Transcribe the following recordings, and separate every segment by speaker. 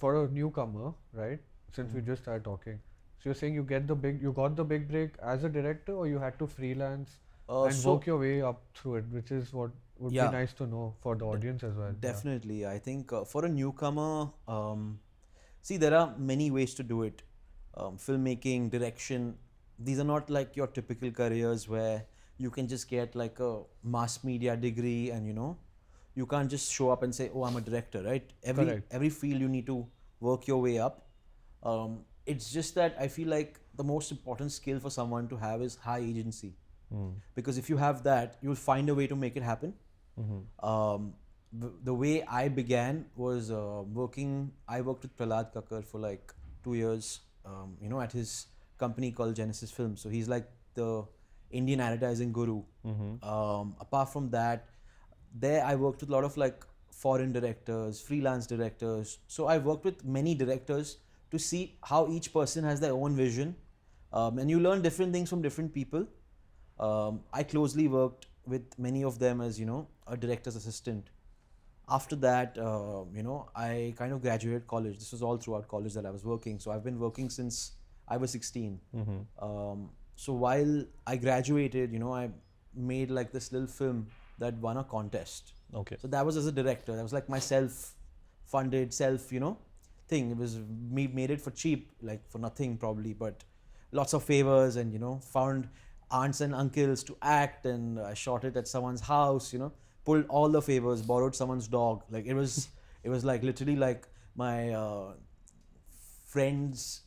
Speaker 1: for a newcomer, right? Since we just started talking, so you're saying you got the big break as a director, or you had to freelance and work
Speaker 2: So
Speaker 1: your way up through it, which is what would be
Speaker 2: yeah,
Speaker 1: nice to know for the
Speaker 2: de-
Speaker 1: audience as well. Yeah.
Speaker 2: definitely. I think for a newcomer, see, there are many ways to do it. Filmmaking, direction, these are not like your typical careers where you can just get like a mass media degree and you can't just show up and say, oh, I'm a director, right?
Speaker 1: Correct.
Speaker 2: Every field you need to work your way up. It's just that I feel like the most important skill for someone to have is high agency, because if you have that, you'll find a way to make it happen. um, the way I began was working. I worked with Prahlad Kakkar for like 2 years, at his company called Genesis Films. So he's like the Indian advertising guru. Apart from that, there I worked with a lot of like foreign directors, freelance directors. So I worked with many directors to see how each person has their own vision, and you learn different things from different people. I closely worked with many of them as a director's assistant. After that, I kind of graduated college. This was all throughout college that I was working. So I've been working since I was 16. So while I graduated, I made like this little film that won a contest.
Speaker 3: Okay.
Speaker 2: So that was as a director. That was like my self-funded, thing. It was me made it for cheap, like for nothing probably, but lots of favors and found aunts and uncles to act, and I shot it at someone's house. Pulled all the favors, borrowed someone's dog. Like it was like literally like my friend's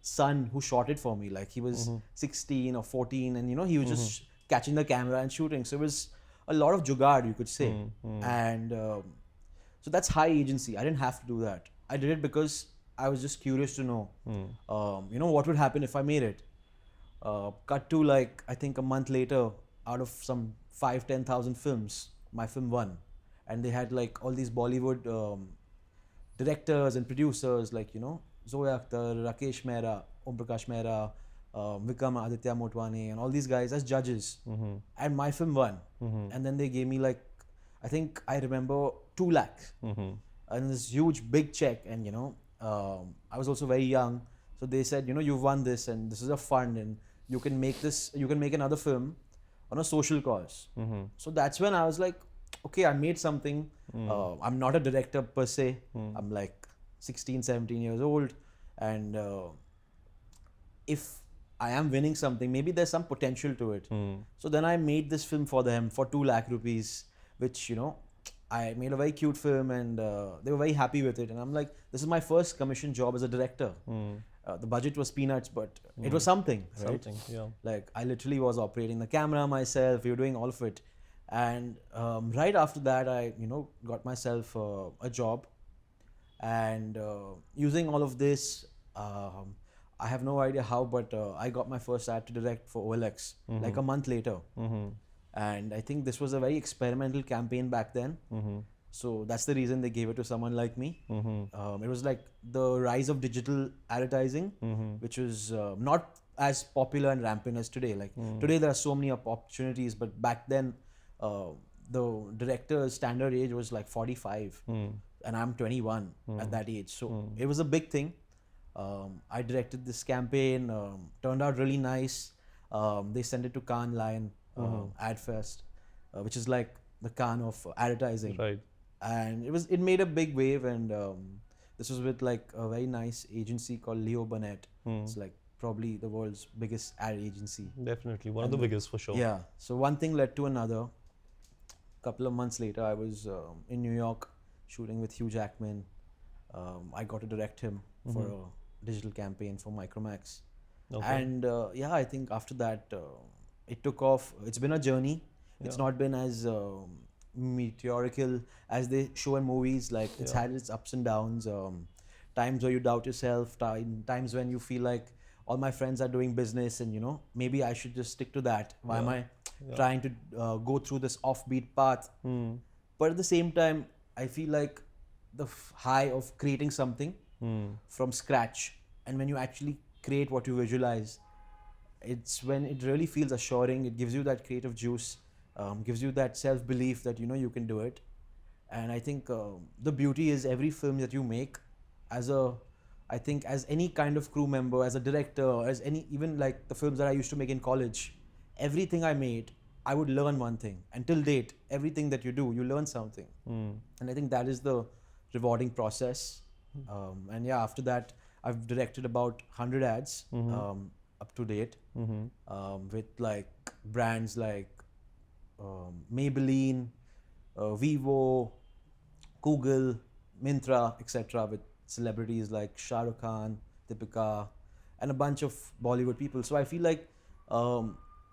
Speaker 2: son who shot it for me. Like he was 16 or 14, and he was just catching the camera and shooting. So it was a lot of jugaad, you could say. And so that's high agency. I didn't have to do that. I did it because I was just curious to know what would happen if I made it. Cut to like I think a month later, out of some 5-10,000 films, my film won. And they had like all these Bollywood directors and producers like Zoya Akhtar, Rakesh Mehra, Om Prakash Mehra, Vikram Aditya Motwane, and all these guys as judges. And my film won. And then they gave me like, I think I remember 2 lakhs and this huge big check. And I was also very young, so they said, you've won this, and this is a fund, and you can make another film on a social cause. So that's when I was like, okay, I made something. I'm not a director per se. I'm like 16, 17 years old, and if I am winning something, maybe there's some potential to it. So then I made this film for them for 2 lakh rupees, which I made a very cute film, and they were very happy with it. And I'm like, this is my first commission job as a director. The budget was peanuts, but it was something, right?
Speaker 3: Something, yeah.
Speaker 2: Like I literally was operating the camera myself. We were doing all of it. And right after that, I got myself a job, and using all of this, I have no idea how, but I got my first ad to direct for OLX like a month later. And I think this was a very experimental campaign back then. So that's the reason they gave it to someone like me. It was like the rise of digital advertising, which was not as popular and rampant as today. Like today there are so many opportunities, but back then the director's standard age was like 45, and I'm 21 at that age. So it was a big thing. I directed this campaign, turned out really nice. They sent it to Cannes Lion Ad Fest, which is like the Cannes of advertising.
Speaker 3: Right.
Speaker 2: And it made a big wave, and this was with like a very nice agency called Leo Burnett. It's like probably the world's biggest ad agency.
Speaker 3: Definitely one of the biggest for sure.
Speaker 2: Yeah. So one thing led to another. Couple of months later, I was in New York shooting with Hugh Jackman. I got to direct him for a digital campaign for Micromax.
Speaker 3: Okay.
Speaker 2: And I think after that, it took off. It's been a journey. It's not been as meteorical as they show in movies. Like it's had its ups and downs. Times where you doubt yourself. Times when you feel like all my friends are doing business, and maybe I should just stick to that. Why am I trying to go through this offbeat path? But at the same time, I feel like the high of creating something from scratch, and when you actually create what you visualize, it's when it really feels assuring. It gives you that creative juice, gives you that self-belief that you can do it. And I think the beauty is every film that you make I think as any kind of crew member, as a director, as any, even like the films that I used to make in college, everything I made, I would learn one thing. Until date, everything that you do, you learn something. And I think that is the rewarding process. And yeah, after that, I've directed about 100 ads up to date with like brands like Maybelline, Vivo, Google, Myntra, etc. with celebrities like Shah Rukh Khan, Deepika, and a bunch of Bollywood people. So I feel like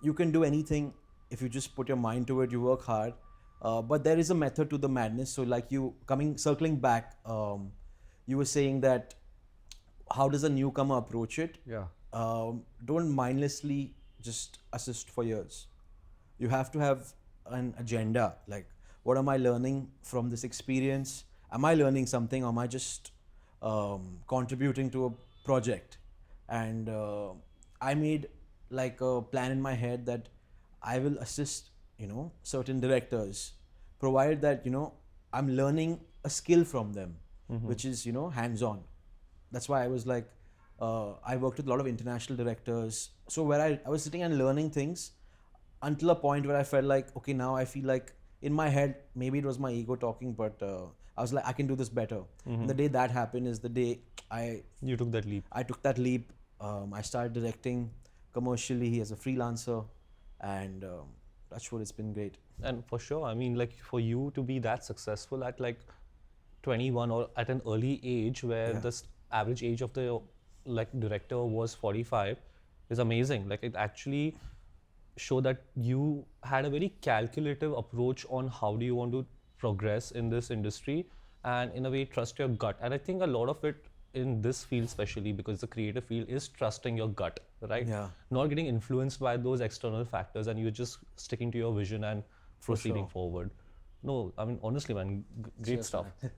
Speaker 2: you can do anything if you just put your mind to it, you work hard. But there is a method to the madness. So like circling back, you were saying that how does a newcomer approach it?
Speaker 1: Yeah.
Speaker 2: Don't mindlessly just assist for years. You have to have an agenda. Like, what am I learning from this experience? Am I learning something? Or am I just contributing to a project? And I made like a plan in my head that I will assist, certain directors, provided that, I'm learning a skill from them, which is, hands-on. That's why I was like, I worked with a lot of international directors. So where I was sitting and learning things until a point where I felt like, okay, now I feel like in my head, maybe it was my ego talking, but I was like, I can do this better. And the day that happened is the day
Speaker 3: You took that leap.
Speaker 2: I took that leap. I started directing commercially as a freelancer, and touch wood, it's been great.
Speaker 3: And for sure, I mean, like for you to be that successful at like 21 or at an early age where the average age of the like director was 45 is amazing. Like it actually showed that you had a very calculative approach on how do you want to progress in this industry and in a way trust your gut. And I think a lot of it in this field, especially because the creative field, is trusting your gut, right?
Speaker 2: Yeah.
Speaker 3: Not getting influenced by those external factors, and you're just sticking to your vision and proceeding forward. No, I mean, honestly, man, great
Speaker 2: Cheers,
Speaker 3: stuff.
Speaker 2: man.